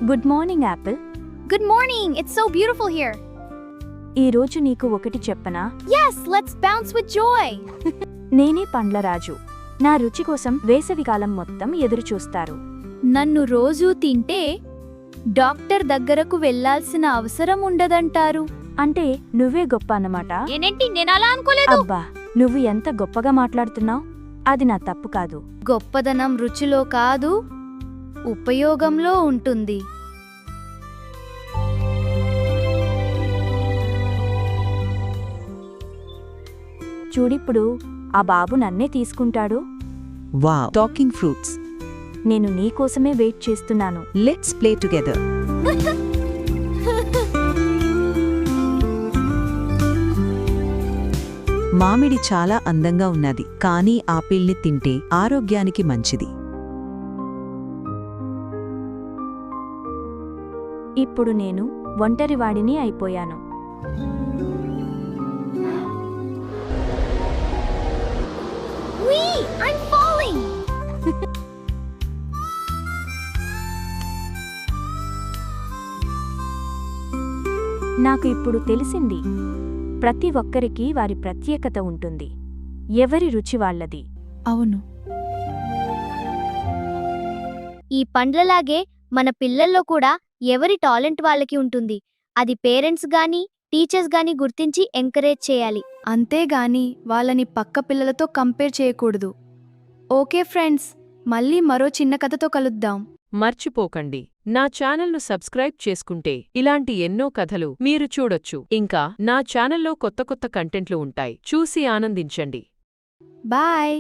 Good morning Apple. Good morning! It's so beautiful here. ఈ రోజు నీకు ఒకటి చెప్పనా? Yes, let's bounce with joy. నేనే పండ్ల రాజు. నా రుచి కోసం వేసవికాలం మొత్తం ఎదురుచూస్తారు. నన్ను రోజూ తింటే డాక్టర్ దగ్గరకు వెళ్ళాల్సిన అవసరం ఉండదంటారు. అంటే నువ్వే గొప్ప అన్నమాట. ఏంటి నేనలా అనుకోలేదు. అబ్బా, నువ్వు ఎంత గొప్పగా మాట్లాడుతున్నావు. అది నా తప్పు కాదు. గొప్పదనం రుచిలో కాదు, ఉపయోగంలో ఉంటుంది. చూడిప్పుడు ఆ బాబు నన్నే తీసుకుంటాడు. Wow, talking fruits. నేను నీకోసమే వెయిట్ చేస్తున్నాను. Let's play together. మామిడి చాలా అందంగా ఉన్నది, కానీ ఆపిల్ని తింటే ఆరోగ్యానికి మంచిది. ఇప్పుడు నేను ఒంటరివాడిని అయిపోయాను. Wee! I'm falling! నాకు ఇప్పుడు తెలిసింది, ప్రతి ఒక్కరికి వారి ప్రత్యేకత ఉంటుంది. ఎవరి రుచి వాళ్ళది. అవును. ఈ పండ్లలాగే మన పిల్లల్లో కూడా ఎవరి టాలెంట్ వాళ్ళకి ఉంటుంది. అది పేరెంట్స్ గాని టీచర్స్ గాని గుర్తించి ఎంకరేజ్ చేయాలి. అంతేగాని వాళ్ళని పక్క పిల్లలతో కంపేర్ చేయకూడదు. ఓకే ఫ్రెండ్స్, మళ్ళీ మరో చిన్న కథతో కలుద్దాం. మర్చిపోకండి, నా ఛానల్ను సబ్స్క్రైబ్ చేసుకుంటే ఇలాంటి ఎన్నో కథలు మీరు చూడొచ్చు. ఇంకా నా ఛానల్లో కొత్త కొత్త కంటెంట్లు ఉంటాయి. చూసి ఆనందించండి. బాయ్.